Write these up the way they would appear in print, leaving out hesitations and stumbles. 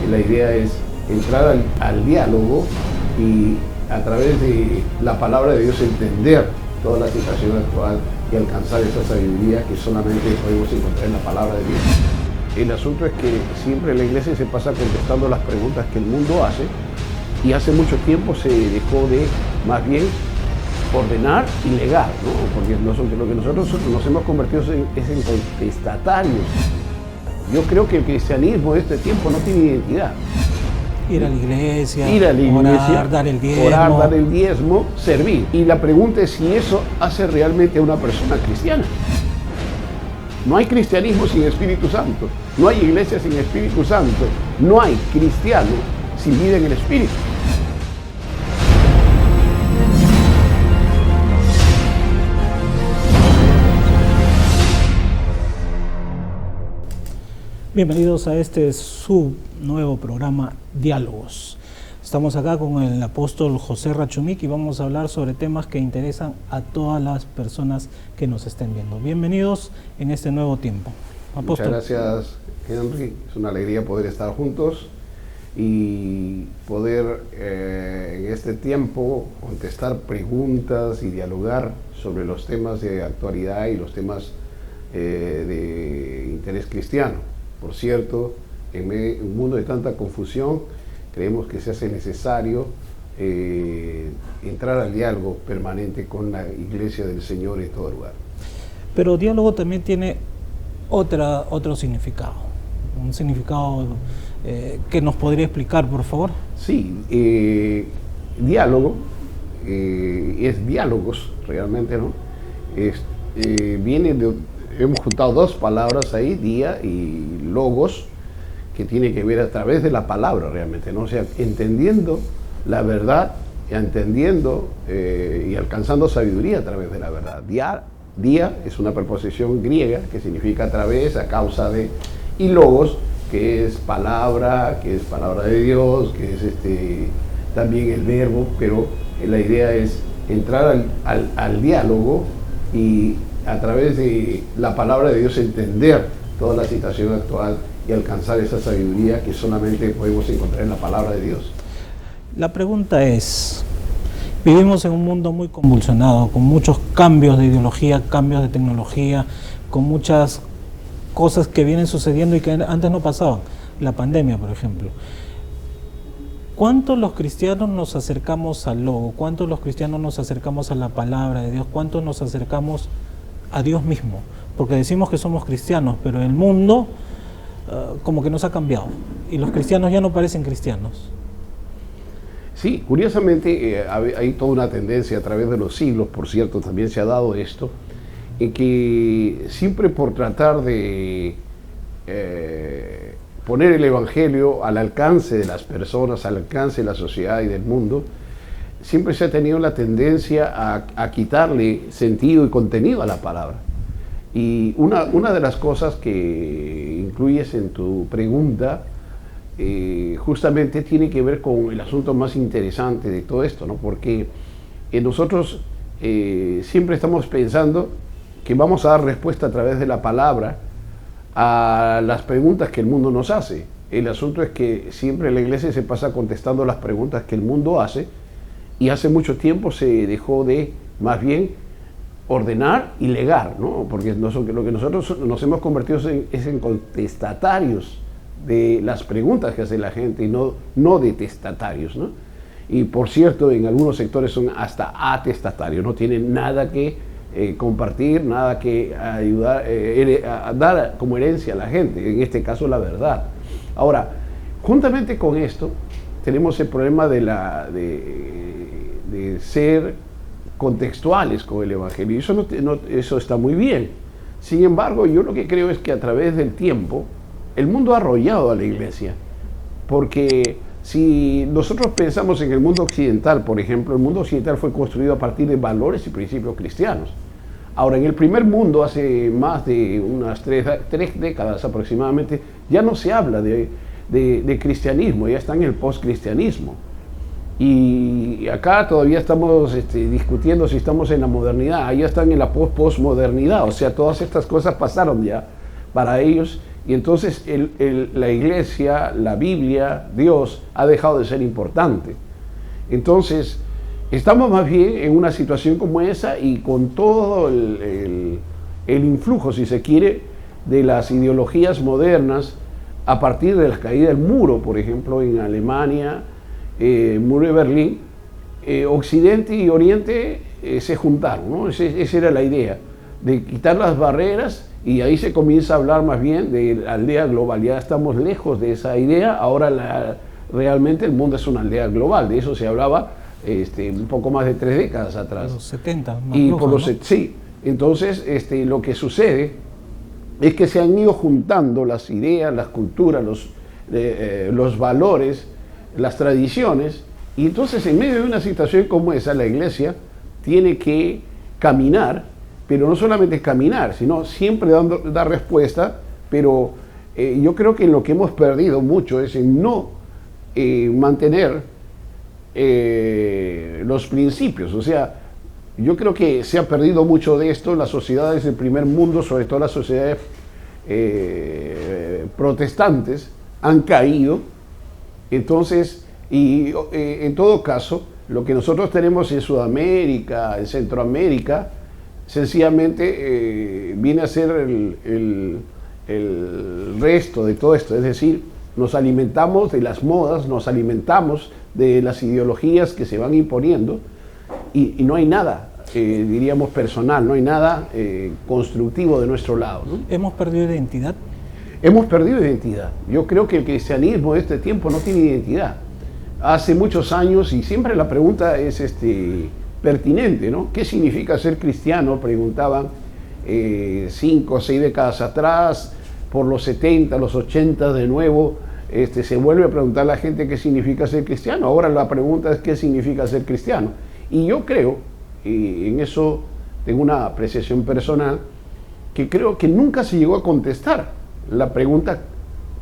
La idea es entrar al diálogo y a través de la palabra de Dios entender toda la situación actual y alcanzar esa sabiduría que solamente podemos encontrar en la palabra de Dios. El asunto es que siempre la iglesia se pasa contestando las preguntas que el mundo hace, y hace mucho tiempo se dejó de, más bien, ordenar y legar, ¿no? Porque lo que nosotros nos hemos convertido es en contestatarios. Yo creo que el cristianismo de este tiempo no tiene identidad. Ir a la iglesia, orar, dar el diezmo, servir. Y la pregunta es si eso hace realmente a una persona cristiana. No hay cristianismo sin Espíritu Santo, no hay iglesia sin Espíritu Santo, no hay cristiano sin vida en el Espíritu. Bienvenidos a este su nuevo programa Diálogos. Estamos acá con el apóstol José Rachumic y vamos a hablar sobre temas que interesan a todas las personas que nos estén viendo. Bienvenidos en este nuevo tiempo. Apóstol. Muchas gracias, Henry. Es una alegría poder estar juntos y poder en este tiempo contestar preguntas y dialogar sobre los temas de actualidad y los temas de interés cristiano. Por cierto, en un mundo de tanta confusión, creemos que se hace necesario entrar al diálogo permanente con la Iglesia del Señor en todo lugar. Pero diálogo también tiene otro significado, un significado que nos podría explicar, por favor. Sí, diálogo es diálogos, realmente, ¿no? Viene de... Hemos juntado dos palabras ahí, día y logos, que tiene que ver a través de la palabra realmente, ¿no? O sea, entendiendo la verdad, entendiendo y alcanzando sabiduría a través de la verdad. Día es una preposición griega que significa a través, a causa de, y logos, que es palabra de Dios, que es también el verbo, pero la idea es entrar al diálogo y a través de la palabra de Dios entender toda la situación actual y alcanzar esa sabiduría que solamente podemos encontrar en la palabra de Dios. La pregunta es, vivimos en un mundo muy convulsionado, con muchos cambios de ideología, cambios de tecnología, con muchas cosas que vienen sucediendo y que antes no pasaban. La pandemia, por ejemplo. ¿Cuánto los cristianos nos acercamos al logo? ¿Cuánto los cristianos nos acercamos a la palabra de Dios? ¿Cuánto nos acercamos a Dios mismo? Porque decimos que somos cristianos, pero el mundo como que nos ha cambiado y los cristianos ya no parecen cristianos. Sí, curiosamente hay toda una tendencia a través de los siglos, por cierto, también se ha dado esto, en que siempre por tratar de poner el evangelio al alcance de las personas, al alcance de la sociedad y del mundo, siempre se ha tenido la tendencia a quitarle sentido y contenido a la palabra. Y una de las cosas que incluyes en tu pregunta justamente tiene que ver con el asunto más interesante de todo esto, ¿no? Porque nosotros siempre estamos pensando que vamos a dar respuesta a través de la palabra a las preguntas que el mundo nos hace. El asunto es que siempre la iglesia se pasa contestando las preguntas que el mundo hace, y hace mucho tiempo se dejó de, más bien, ordenar y legar, ¿no? Porque lo que nosotros nos hemos convertido es en contestatarios de las preguntas que hace la gente y no de testatarios, ¿no? Y por cierto, en algunos sectores son hasta atestatarios, no tienen nada que compartir, nada que ayudar, a dar como herencia a la gente, en este caso la verdad. Ahora, juntamente con esto, tenemos el problema de ser contextuales con el Evangelio. Eso está muy bien. Sin embargo, yo lo que creo es que a través del tiempo, el mundo ha arrollado a la iglesia. Porque si nosotros pensamos en el mundo occidental, por ejemplo, el mundo occidental fue construido a partir de valores y principios cristianos. Ahora, en el primer mundo, hace más de unas tres décadas aproximadamente, ya no se habla de cristianismo, ya está en el postcristianismo. Y acá todavía estamos discutiendo si estamos en la modernidad, allá están en la postmodernidad, o sea, todas estas cosas pasaron ya para ellos Y entonces la iglesia, la Biblia, Dios ha dejado de ser importante. Entonces, estamos más bien en una situación como esa y con todo el influjo, si se quiere, de las ideologías modernas a partir de la caída del muro, por ejemplo, en Alemania, muro de Berlín, Occidente y Oriente se juntaron, ¿no? Esa era la idea, de quitar las barreras, y ahí se comienza a hablar más bien de la aldea global. Ya estamos lejos de esa idea, ahora realmente el mundo es una aldea global, de eso se hablaba un poco más de 3 décadas atrás. Los 70, más y floja, por los, ¿no? Sí, entonces lo que sucede es que se han ido juntando las ideas, las culturas, los valores, las tradiciones, y entonces en medio de una situación como esa, la iglesia tiene que caminar, pero no solamente caminar, sino siempre dar respuesta, pero yo creo que en lo que hemos perdido mucho es en no mantener los principios. O sea, yo creo que se ha perdido mucho de esto. Las sociedades del primer mundo, sobre todo las sociedades protestantes, han caído. Entonces, en todo caso, lo que nosotros tenemos en Sudamérica, en Centroamérica, sencillamente viene a ser el resto de todo esto. Es decir, nos alimentamos de las modas, nos alimentamos de las ideologías que se van imponiendo, y no hay nada, diríamos, personal, no hay nada constructivo de nuestro lado, ¿no? ¿Hemos perdido identidad? Hemos perdido identidad. Yo creo que el cristianismo de este tiempo no tiene identidad. Hace muchos años, y siempre la pregunta es pertinente, ¿no? ¿Qué significa ser cristiano? Preguntaban 5 o 6 décadas atrás, por los 70, los 80 de nuevo, se vuelve a preguntar a la gente qué significa ser cristiano. Ahora la pregunta es qué significa ser cristiano. Y yo creo, y en eso tengo una apreciación personal, que creo que nunca se llegó a contestar la pregunta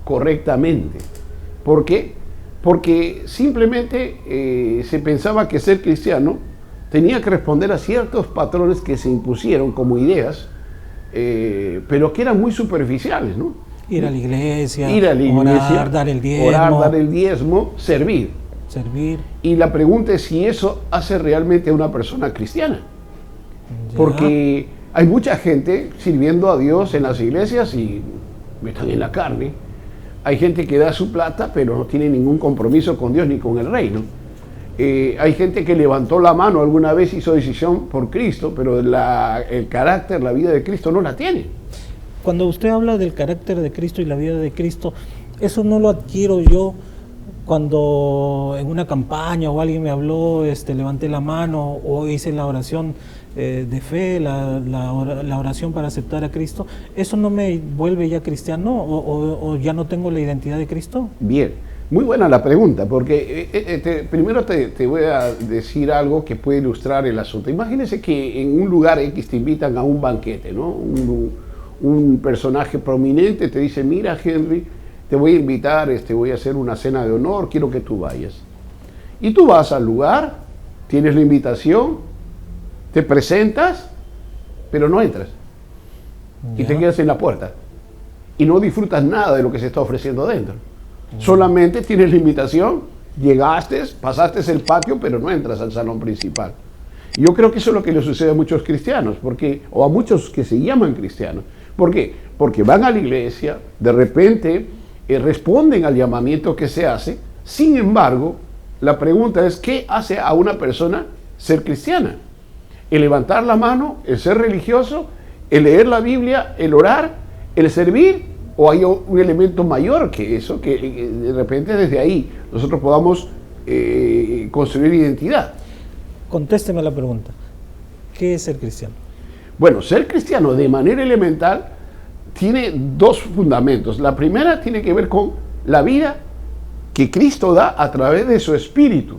correctamente. ¿Por qué? Porque simplemente se pensaba que ser cristiano tenía que responder a ciertos patrones que se impusieron como ideas, pero que eran muy superficiales, ¿no? Ir a la iglesia, orar, dar el diezmo. Orar, dar el diezmo, servir. Y la pregunta es si eso hace realmente a una persona cristiana. Ya. Porque hay mucha gente sirviendo a Dios en las iglesias y están en la carne. Hay gente que da su plata, pero no tiene ningún compromiso con Dios ni con el reino. Hay gente que levantó la mano alguna vez, hizo decisión por Cristo, pero el carácter, la vida de Cristo no la tiene. Cuando usted habla del carácter de Cristo y la vida de Cristo, eso no lo adquiero yo cuando en una campaña o alguien me habló, levanté la mano o hice la oración de fe, la oración para aceptar a Cristo. ¿Eso no me vuelve ya cristiano o ya no tengo la identidad de Cristo? Bien, muy buena la pregunta, porque primero te voy a decir algo que puede ilustrar el asunto. Imagínense que en un lugar X te invitan a un banquete, ¿no? Un personaje prominente te dice: mira, Henry, te voy a invitar, voy a hacer una cena de honor, quiero que tú vayas. Y tú vas al lugar, tienes la invitación, te presentas, pero no entras. Ya. Y te quedas en la puerta. Y no disfrutas nada de lo que se está ofreciendo adentro. Solamente tienes la invitación, llegaste, pasaste el patio, pero no entras al salón principal. Yo creo que eso es lo que le sucede a muchos cristianos, o a muchos que se llaman cristianos. ¿Por qué? Porque van a la iglesia, de repente responden al llamamiento que se hace. Sin embargo, la pregunta es: ¿qué hace a una persona ser cristiana? ¿El levantar la mano, el ser religioso, el leer la Biblia, el orar, el servir? ¿O hay un elemento mayor que eso, que de repente desde ahí nosotros podamos construir identidad? Contésteme la pregunta. ¿Qué es ser cristiano? Bueno, ser cristiano de manera elemental tiene 2 fundamentos. La primera tiene que ver con la vida que Cristo da a través de su Espíritu.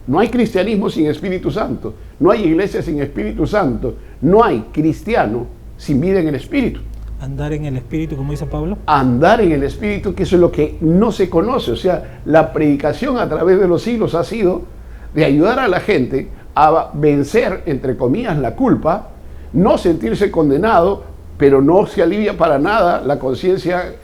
No hay cristianismo sin Espíritu Santo. No hay iglesia sin Espíritu Santo. No hay cristiano sin vida en el Espíritu. Andar en el Espíritu, como dice Pablo. Andar en el Espíritu, que eso es lo que no se conoce. O sea, la predicación a través de los siglos ha sido de ayudar a la gente a vencer, entre comillas, la culpa, no sentirse condenado pero no se alivia para nada la conciencia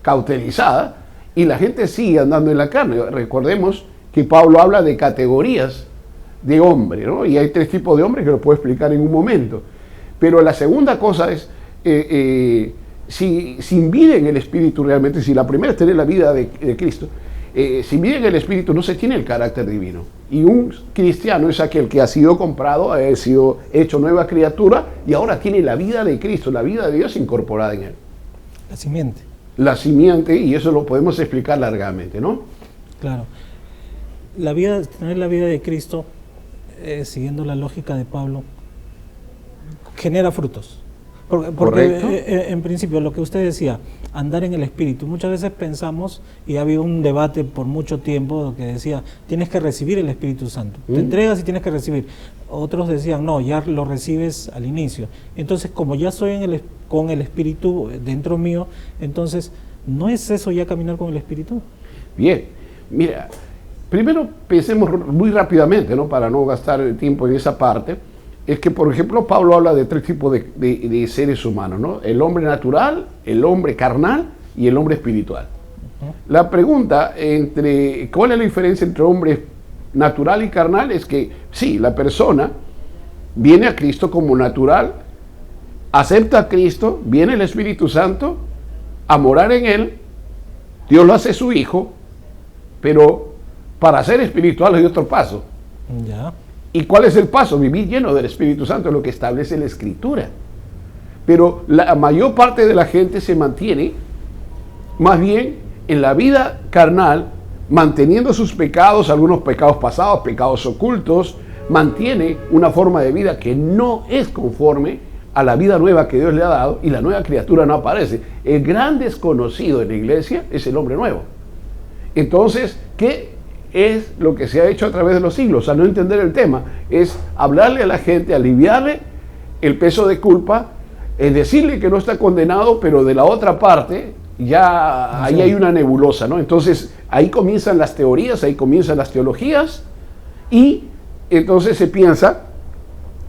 cauterizada y la gente sigue andando en la carne. Recordemos que Pablo habla de categorías de hombre, ¿no? Y hay 3 tipos de hombres que lo puedo explicar en un momento. Pero la segunda cosa es, sin vida en el Espíritu realmente, si la primera es tener la vida de Cristo, sin vida en el Espíritu no se tiene el carácter divino. Y un cristiano es aquel que ha sido comprado, ha sido hecho nueva criatura y ahora tiene la vida de Cristo, la vida de Dios incorporada en él. La simiente. La simiente, y eso lo podemos explicar largamente, ¿no? Claro. Tener la vida de Cristo, siguiendo la lógica de Pablo, genera frutos. Porque en principio, lo que usted decía, andar en el Espíritu, muchas veces pensamos, y ha habido un debate por mucho tiempo que decía, tienes que recibir el Espíritu Santo, te entregas y tienes que recibir. Otros decían, no, ya lo recibes al inicio. Entonces, como ya estoy con el Espíritu dentro mío, entonces, ¿no es eso ya caminar con el Espíritu? Bien, mira, primero pensemos muy rápidamente, ¿no? Para no gastar el tiempo en esa parte. Es que, por ejemplo, Pablo habla de 3 tipos de seres humanos, ¿no? El hombre natural, el hombre carnal y el hombre espiritual. La pregunta ¿cuál es la diferencia entre hombre natural y carnal? Es que, sí, la persona viene a Cristo como natural, acepta a Cristo, viene el Espíritu Santo a morar en él, Dios lo hace su hijo, pero para ser espiritual hay otro paso. Ya. ¿Y cuál es el paso? Vivir lleno del Espíritu Santo, es lo que establece la Escritura. Pero la mayor parte de la gente se mantiene más bien en la vida carnal, manteniendo sus pecados, algunos pecados pasados, pecados ocultos, mantiene una forma de vida que no es conforme a la vida nueva que Dios le ha dado y la nueva criatura no aparece. El gran desconocido en la iglesia es el hombre nuevo. Entonces, ¿qué es lo que se ha hecho a través de los siglos? A no entender el tema, es hablarle a la gente, aliviarle el peso de culpa, es decirle que no está condenado, pero de la otra parte ya ahí hay una nebulosa, ¿no? Entonces ahí comienzan las teorías, ahí comienzan las teologías y entonces se piensa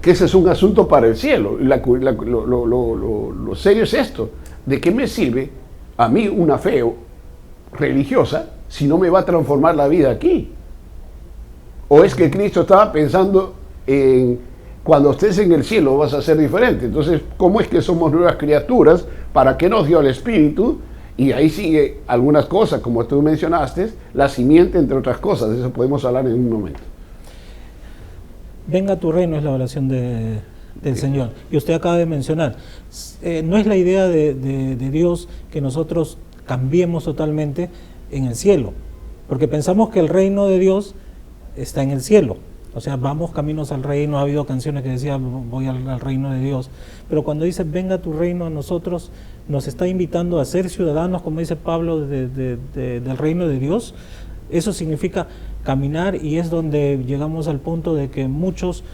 que ese es un asunto para el cielo. Lo serio es esto: ¿de qué me sirve a mí una fe religiosa si no me va a transformar la vida aquí? ¿O es que Cristo estaba pensando en cuando estés en el cielo vas a ser diferente? Entonces, ¿cómo es que somos nuevas criaturas? ¿Para qué nos dio el Espíritu? Y ahí sigue algunas cosas, como tú mencionaste, la simiente, entre otras cosas. De eso podemos hablar en un momento. Venga a tu reino es la oración del Señor. Y usted acaba de mencionar, no es la idea de Dios que nosotros cambiemos totalmente en el cielo, porque pensamos que el reino de Dios está en el cielo, o sea, vamos caminos al reino. Ha habido canciones que decían voy al reino de Dios, pero cuando dice venga tu reino a nosotros, nos está invitando a ser ciudadanos, como dice Pablo, del reino de Dios. Eso significa caminar, y es donde llegamos al punto de que muchos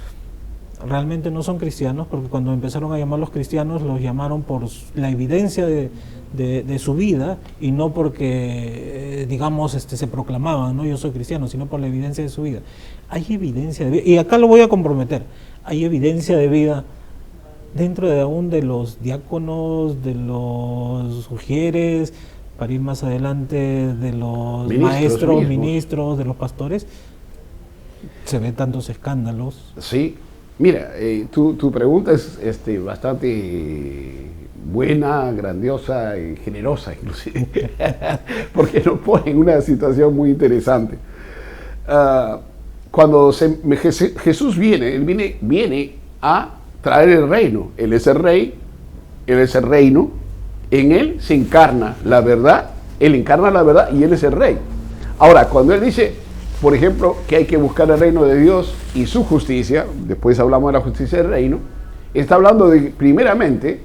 realmente no son cristianos, porque cuando empezaron a llamarlos cristianos los llamaron por la evidencia de su vida, y no porque digamos se proclamaban, no, yo soy cristiano, sino por la evidencia de su vida. Hay evidencia de vida, y acá lo voy a comprometer, hay evidencia de vida dentro aún de los diáconos, de los sugieres, para ir más adelante, de los maestros, ministros, de los pastores. Se ven tantos escándalos. Sí, mira, tu pregunta es bastante buena, grandiosa y generosa inclusive, porque nos pone en una situación muy interesante. Cuando Jesús viene, Él viene a traer el reino. Él es el rey, Él es el reino, en Él se encarna la verdad, Él encarna la verdad y Él es el rey. Ahora, cuando Él dice, por ejemplo, que hay que buscar el reino de Dios y su justicia, después hablamos de la justicia del reino, está hablando primeramente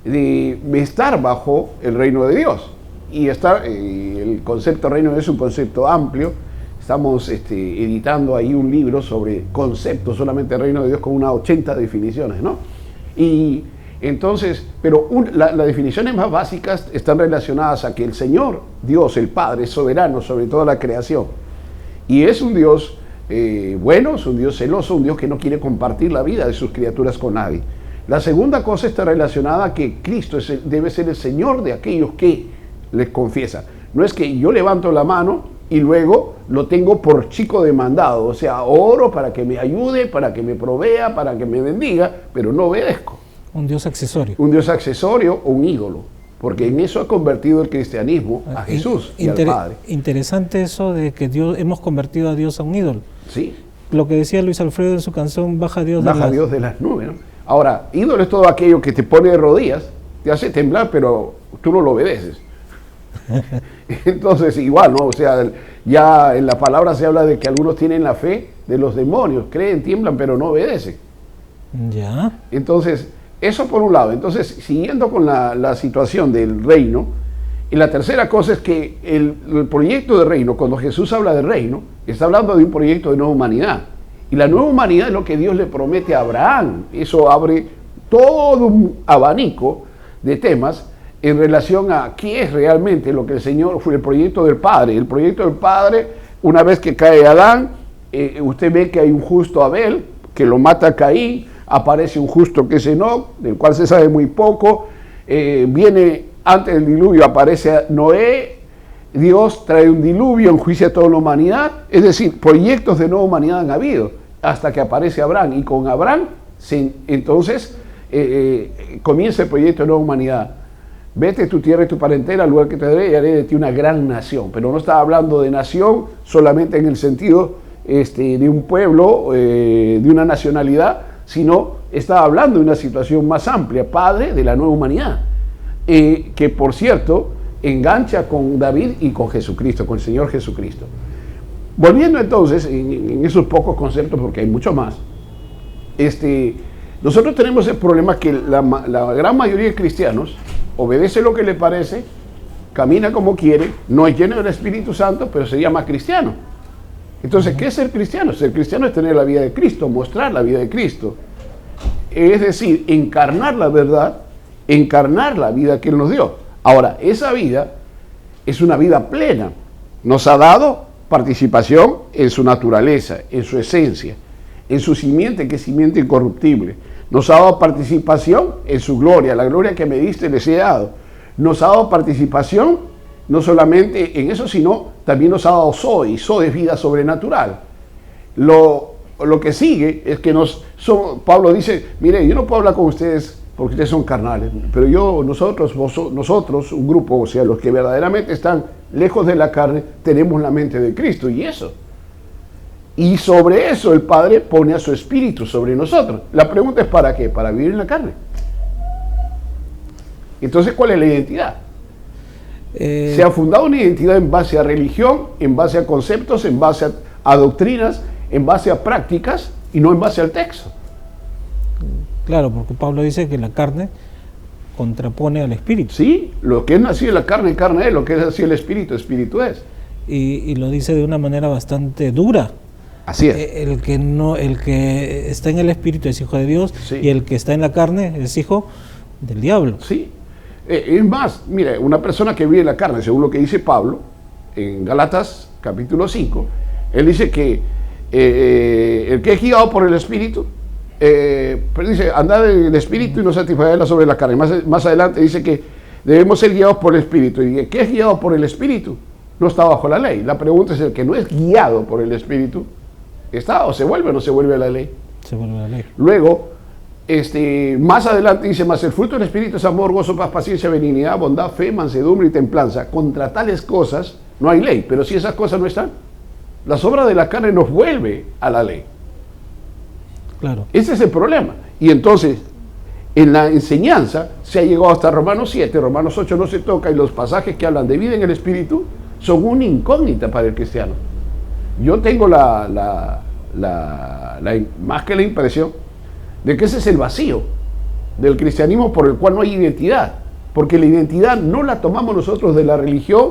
de estar bajo el reino de Dios. Y el concepto reino de Dios es un concepto amplio. Estamos editando ahí un libro sobre conceptos solamente del reino de Dios con unas 80 definiciones, ¿no? Y entonces, pero las definiciones más básicas están relacionadas a que el Señor, Dios, el Padre, es soberano sobre toda la creación. Y es un Dios bueno, es un Dios celoso, un Dios que no quiere compartir la vida de sus criaturas con nadie. La segunda cosa está relacionada a que Cristo debe ser el Señor de aquellos que les confiesan. No es que yo levanto la mano y luego lo tengo por chico demandado, o sea, oro para que me ayude, para que me provea, para que me bendiga, pero no obedezco. Un Dios accesorio. Un Dios accesorio o un ídolo, porque en eso ha convertido el cristianismo a Jesús y al Padre. Interesante eso de que hemos convertido a Dios a un ídolo. Sí. Lo que decía Luis Alfredo en su canción, Baja Dios de las nubes, ¿no? Ahora, ídolo es todo aquello que te pone de rodillas, te hace temblar, pero tú no lo obedeces. Entonces, igual, ¿no? O sea, ya en la palabra se habla de que algunos tienen la fe de los demonios, creen, tiemblan, pero no obedecen. Ya. Entonces, eso por un lado. Entonces, siguiendo con la situación del reino, y la tercera cosa es que el proyecto de reino, cuando Jesús habla de reino, está hablando de un proyecto de nueva humanidad. Y la nueva humanidad es lo que Dios le promete a Abraham. Eso abre todo un abanico de temas en relación a qué es realmente lo que el Señor fue el proyecto del Padre. El proyecto del Padre, una vez que cae Adán, usted ve que hay un justo Abel, que lo mata a Caín, aparece un justo que es Enoc, del cual se sabe muy poco, viene antes del diluvio, aparece Noé, Dios trae un diluvio, enjuicia a toda la humanidad, es decir, proyectos de nueva humanidad han habido, hasta que aparece Abraham, y con Abraham entonces comienza el proyecto de nueva humanidad. Vete tu tierra y tu parentela al lugar que te daré y haré de ti una gran nación. Pero no está hablando de nación solamente en el sentido de un pueblo, de una nacionalidad, sino está hablando de una situación más amplia, Padre de la nueva humanidad, que por cierto engancha con David y con Jesucristo, con el Señor Jesucristo. Volviendo entonces en esos pocos conceptos, porque hay mucho más, nosotros tenemos el problema que la gran mayoría de cristianos obedece lo que le parece, camina como quiere, no es lleno del Espíritu Santo, pero se llama cristiano. Entonces, ¿qué es ser cristiano? Ser cristiano es tener la vida de Cristo, mostrar la vida de Cristo. Es decir, encarnar la verdad, encarnar la vida que Él nos dio. Ahora, esa vida es una vida plena. Nos ha dado participación en su naturaleza, en su esencia, en su simiente, que es simiente incorruptible. Nos ha dado participación en su gloria, la gloria que me diste les he dado. Nos ha dado participación no solamente en eso, sino también nos ha dado Zoe es vida sobrenatural. Lo que sigue es que Pablo dice, mire, yo no puedo hablar con ustedes porque ustedes son carnales, pero nosotros, un grupo, o sea, los que verdaderamente están lejos de la carne, tenemos la mente de Cristo, y eso. Y sobre eso el Padre pone a su Espíritu sobre nosotros. La pregunta es ¿para qué? Para vivir en la carne. Entonces, ¿cuál es la identidad? Se ha fundado una identidad en base a religión, en base a conceptos, en base a doctrinas, en base a prácticas y no en base al texto. Claro, porque Pablo dice que la carne contrapone al espíritu. Sí, lo que es nacido de la carne, carne es, lo que es nacido del espíritu, espíritu es. Y lo dice de una manera bastante dura. Así es. El que está en el espíritu es hijo de Dios, sí, y el que está en la carne es hijo del diablo. Sí. Es más, mire, una persona que vive en la carne, según lo que dice Pablo, en Gálatas capítulo 5, él dice que el que es guiado por el espíritu, pero dice, andad en el espíritu y no satisfacerla sobre la carne. Más adelante dice que debemos ser guiados por el espíritu. Y el que es guiado por el espíritu no está bajo la ley. La pregunta es, el que no es guiado por el espíritu, ¿está o se vuelve o no se vuelve a la ley? Se vuelve a la ley. Luego, más adelante dice, mas el fruto del espíritu es amor, gozo, paz, paciencia, benignidad, bondad, fe, mansedumbre y templanza. Contra tales cosas no hay ley, pero si esas cosas no están, las obras de la carne nos vuelve a la ley. Claro. Ese es el problema. Y entonces, en la enseñanza se ha llegado hasta Romanos 7, Romanos 8 no se toca, y los pasajes que hablan de vida en el espíritu son una incógnita para el cristiano. Yo tengo más que la impresión de que ese es el vacío del cristianismo por el cual no hay identidad, porque la identidad no la tomamos nosotros de la religión,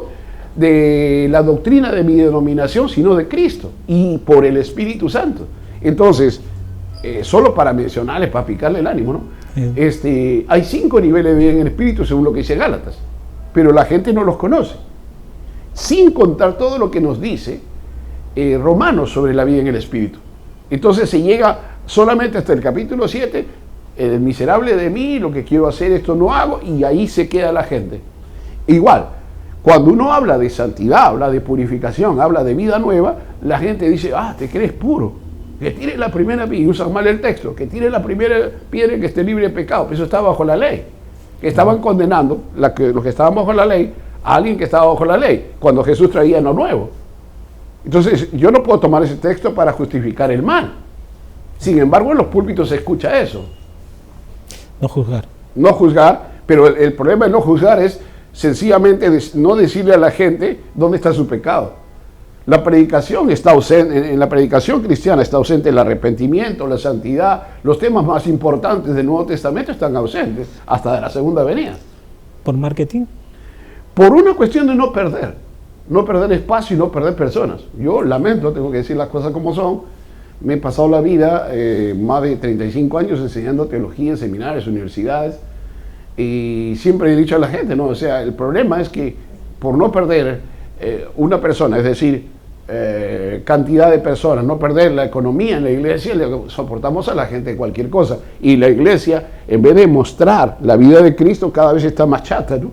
de la doctrina de mi denominación, sino de Cristo y por el Espíritu Santo. Entonces, solo para mencionarles, para picarle el ánimo, ¿no? Hay 5 niveles de vida en el espíritu según lo que dice Gálatas, pero la gente no los conoce, sin contar todo lo que nos dice Romanos sobre la vida en el espíritu. Entonces se llega solamente hasta el capítulo 7 el miserable de mí, lo que quiero hacer, esto no hago, y ahí se queda la gente. Igual, cuando uno habla de santidad, habla de purificación, habla de vida nueva, la gente dice, te crees puro, que tire la primera piedra, y usan mal el texto, que tire la primera piedra que esté libre de pecado, pero eso está bajo la ley, que estaban condenando los que estaban bajo la ley a alguien que estaba bajo la ley, cuando Jesús traía lo nuevo. Entonces, yo no puedo tomar ese texto para justificar el mal. Sin embargo, en los púlpitos se escucha eso. No juzgar. No juzgar, pero el problema de no juzgar es sencillamente no decirle a la gente dónde está su pecado. La predicación está ausente, en la predicación cristiana está ausente el arrepentimiento, la santidad, los temas más importantes del Nuevo Testamento están ausentes, hasta de la segunda venida. ¿Por marketing? Por una cuestión de no perder espacio y no perder personas. Yo lamento, tengo que decir las cosas como son, me he pasado la vida, más de 35 años enseñando teología en seminarios, universidades, y siempre he dicho a la gente, ¿no? O sea, el problema es que por no perder una persona, es decir, cantidad de personas, no perder la economía en la iglesia, le soportamos a la gente cualquier cosa. Y la iglesia, en vez de mostrar la vida de Cristo, cada vez está más chata, ¿no?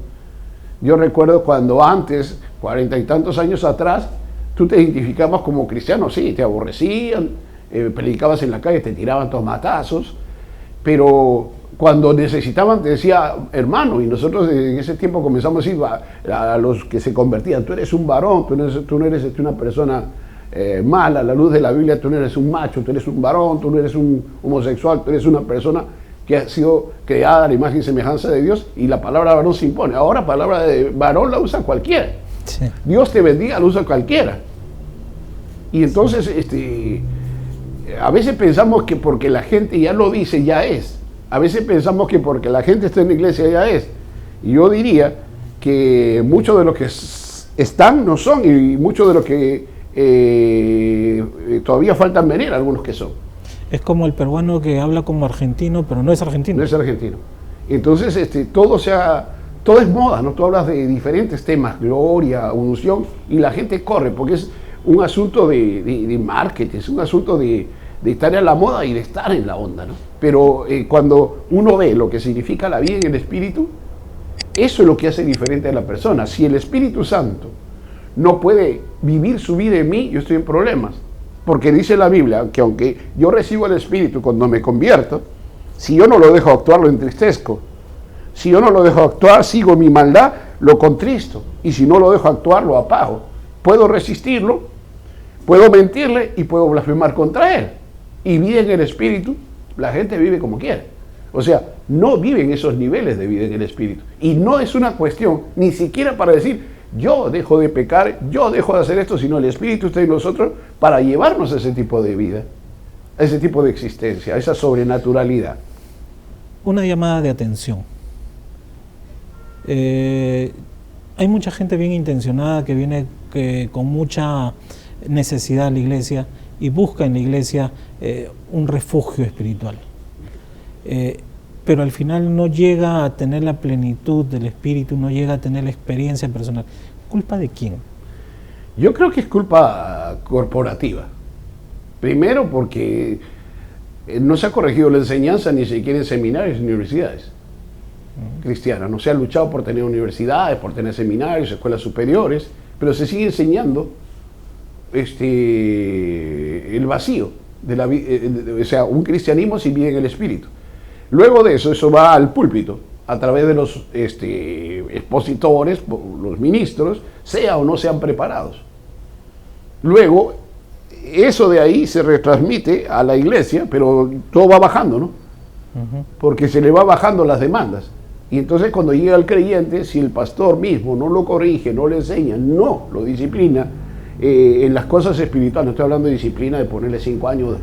Yo recuerdo cuando antes, 40 y tantos años atrás, tú te identificabas como cristiano, sí, te aborrecían, predicabas en la calle, te tiraban tomatazos, pero cuando necesitaban te decía hermano, y nosotros en ese tiempo comenzamos a decir a los que se convertían, tú eres un varón, tú no eres una persona mala, a la luz de la Biblia tú no eres un macho, tú eres un varón, tú no eres un homosexual, tú eres una persona que ha sido creada a la imagen y semejanza de Dios, y la palabra varón se impone. Ahora la palabra de varón la usa cualquiera. Sí. Dios te bendiga, la usa cualquiera. Y entonces a veces pensamos que porque la gente ya lo dice, ya es. A veces pensamos que porque la gente está en la iglesia, ya es. Y yo diría que muchos de los que están no son, y muchos de los que todavía faltan venir, algunos que son. Es como el peruano que habla como argentino, pero no es argentino. No es argentino. Entonces, todo es moda, ¿no? Tú hablas de diferentes temas, gloria, unción, y la gente corre, porque es un asunto de marketing, es un asunto de estar en la moda y de estar en la onda, ¿no? Pero cuando uno ve lo que significa la vida en el Espíritu, eso es lo que hace diferente a la persona. Si el Espíritu Santo no puede vivir su vida en mí, yo estoy en problemas. Porque dice la Biblia que aunque yo recibo el Espíritu cuando me convierto, si yo no lo dejo actuar, lo entristezco. Si yo no lo dejo actuar, sigo mi maldad, lo contristo. Y si no lo dejo actuar, lo apago. Puedo resistirlo, puedo mentirle y puedo blasfemar contra él. Y vida en el Espíritu, la gente vive como quiere. O sea, no vive en esos niveles de vida en el Espíritu. Y no es una cuestión ni siquiera para decir, yo dejo de pecar, yo dejo de hacer esto, sino el Espíritu está en nosotros para llevarnos a ese tipo de vida, a ese tipo de existencia, a esa sobrenaturalidad. Una llamada de atención. Hay mucha gente bien intencionada que viene con mucha necesidad a la iglesia y busca en la iglesia un refugio espiritual. Pero al final no llega a tener la plenitud del Espíritu, no llega a tener la experiencia personal. ¿Culpa de quién? Yo creo que es culpa corporativa. Primero porque no se ha corregido la enseñanza ni siquiera en seminarios ni universidades cristianas. No se ha luchado por tener universidades, por tener seminarios, escuelas superiores, pero se sigue enseñando el vacío de la o sea, un cristianismo sin vida en el Espíritu. Luego de eso va al púlpito, a través de los expositores, los ministros, sea o no sean preparados. Luego, eso de ahí se retransmite a la iglesia, pero todo va bajando, ¿no? Porque se le va bajando las demandas. Y entonces cuando llega el creyente, si el pastor mismo no lo corrige, no le enseña, no lo disciplina, en las cosas espirituales, no estoy hablando de disciplina de ponerle 5 años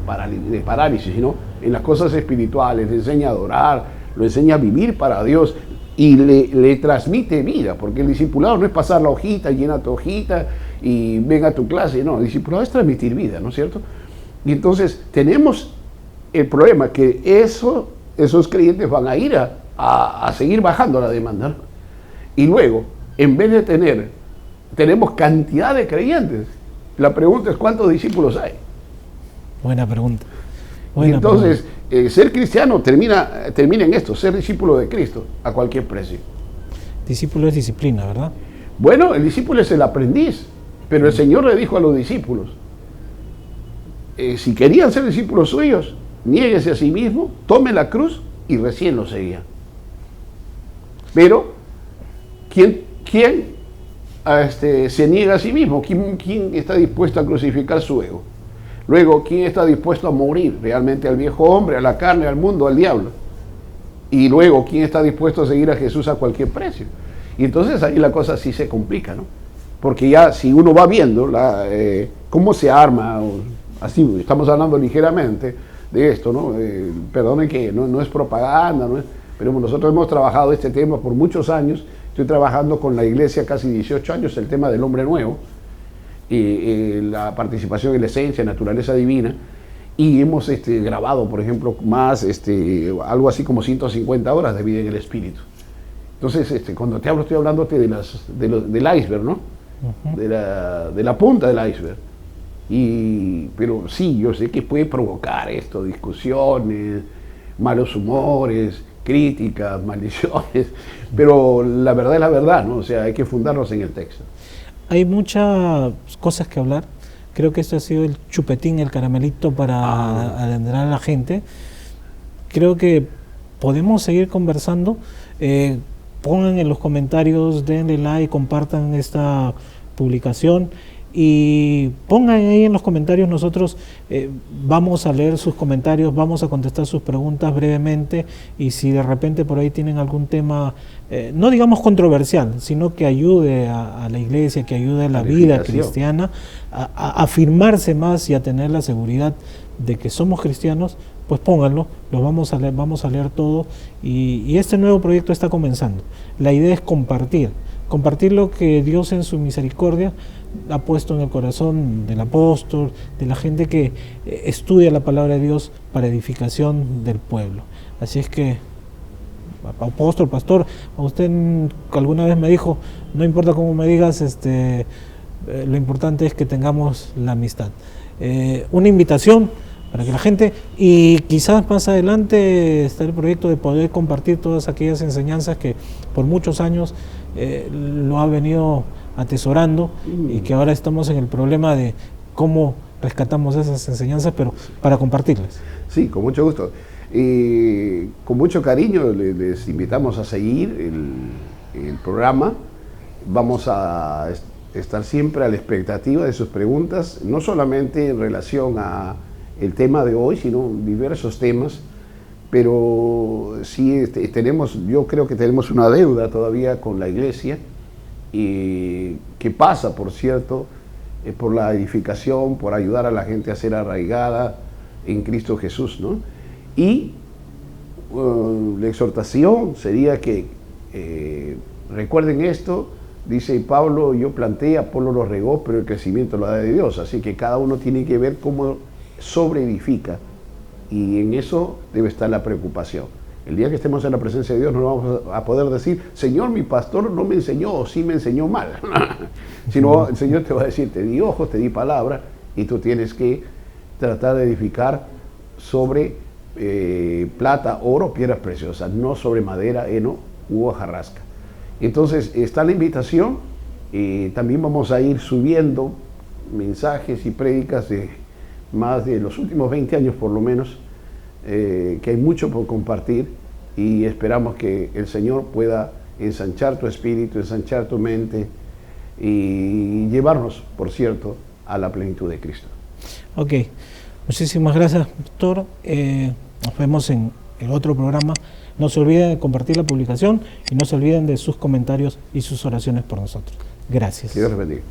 de parálisis, sino en las cosas espirituales, le enseña a adorar, lo enseña a vivir para Dios y le transmite vida, porque el discipulado no es pasar la hojita, llena tu hojita y ven a tu clase, no, el discipulado es transmitir vida, ¿no es cierto? Y entonces tenemos el problema que esos creyentes van a ir a seguir bajando la demanda, ¿no? Y luego, en vez de tenemos cantidad de creyentes. La pregunta es, ¿cuántos discípulos hay? Buena pregunta. Y entonces, ser cristiano termina en esto, ser discípulo de Cristo a cualquier precio. Discípulo es disciplina, ¿verdad? Bueno, el discípulo es el aprendiz, pero el Señor le dijo a los discípulos, si querían ser discípulos suyos, niéguese a sí mismo, tome la cruz y recién lo seguía. Pero, ¿quién se niega a sí mismo? ¿Quién está dispuesto a crucificar su ego? Luego, ¿quién está dispuesto a morir realmente al viejo hombre, a la carne, al mundo, al diablo? Y luego, ¿quién está dispuesto a seguir a Jesús a cualquier precio? Y entonces ahí la cosa sí se complica, ¿no? Porque ya si uno va viendo cómo se arma, así estamos hablando ligeramente de esto, ¿no? Perdonen que no es propaganda, pero nosotros hemos trabajado este tema por muchos años. Estoy trabajando con la iglesia casi 18 años, el tema del hombre nuevo, la participación en la esencia, naturaleza divina, y hemos grabado, por ejemplo, más, algo así como 150 horas de vida en el Espíritu. Entonces, cuando te hablo, estoy hablándote del iceberg, ¿no? Uh-huh. de la punta del iceberg. Pero sí, yo sé que puede provocar esto, discusiones, malos humores, críticas, maldiciones, pero la verdad es la verdad, ¿no? O sea, hay que fundarnos en el texto. Hay muchas cosas que hablar. Creo que esto ha sido el chupetín, el caramelito para adentrar a la gente. Creo que podemos seguir conversando. Pongan en los comentarios, denle like, compartan esta publicación y pongan ahí en los comentarios. Nosotros vamos a leer sus comentarios, vamos a contestar sus preguntas brevemente, y si de repente por ahí tienen algún tema, no digamos controversial, sino que ayude a la iglesia, que ayude a la vida cristiana a afirmarse más y a tener la seguridad de que somos cristianos, pues pónganlo, lo vamos a leer todo, y este nuevo proyecto está comenzando. La idea es compartir lo que Dios en su misericordia ha puesto en el corazón del apóstol, de la gente que estudia la palabra de Dios para edificación del pueblo. Así es que, apóstol, pastor, a usted alguna vez me dijo, no importa cómo me digas, lo importante es que tengamos la amistad. Una invitación para que la gente, y quizás más adelante está el proyecto de poder compartir todas aquellas enseñanzas que por muchos años lo ha venido atesorando, y que ahora estamos en el problema de cómo rescatamos esas enseñanzas, pero para compartirlas. Sí, con mucho gusto. Con mucho cariño les invitamos a seguir el programa. Vamos a estar siempre a la expectativa de sus preguntas, no solamente en relación a el tema de hoy, sino diversos temas, pero sí yo creo que tenemos una deuda todavía con la iglesia, que pasa, por cierto, por la edificación, por ayudar a la gente a ser arraigada en Cristo Jesús, ¿no? Y la exhortación sería que recuerden esto, dice Pablo, yo planté, Apolo lo regó, pero el crecimiento lo da de Dios, así que cada uno tiene que ver cómo sobreedifica, y en eso debe estar la preocupación. El día que estemos en la presencia de Dios no vamos a poder decir, Señor, mi pastor no me enseñó, o sí me enseñó mal, sino el Señor te va a decir, te di ojos, te di palabra, y tú tienes que tratar de edificar sobre plata, oro, piedras preciosas, no sobre madera, heno u hojarasca. Entonces está la invitación. También vamos a ir subiendo mensajes y prédicas de más de los últimos 20 años por lo menos, que hay mucho por compartir, y esperamos que el Señor pueda ensanchar tu espíritu, ensanchar tu mente y llevarnos, por cierto, a la plenitud de Cristo. Ok, muchísimas gracias, pastor. Nos vemos en el otro programa. No se olviden de compartir la publicación y no se olviden de sus comentarios y sus oraciones por nosotros. Gracias. Que Dios les bendiga.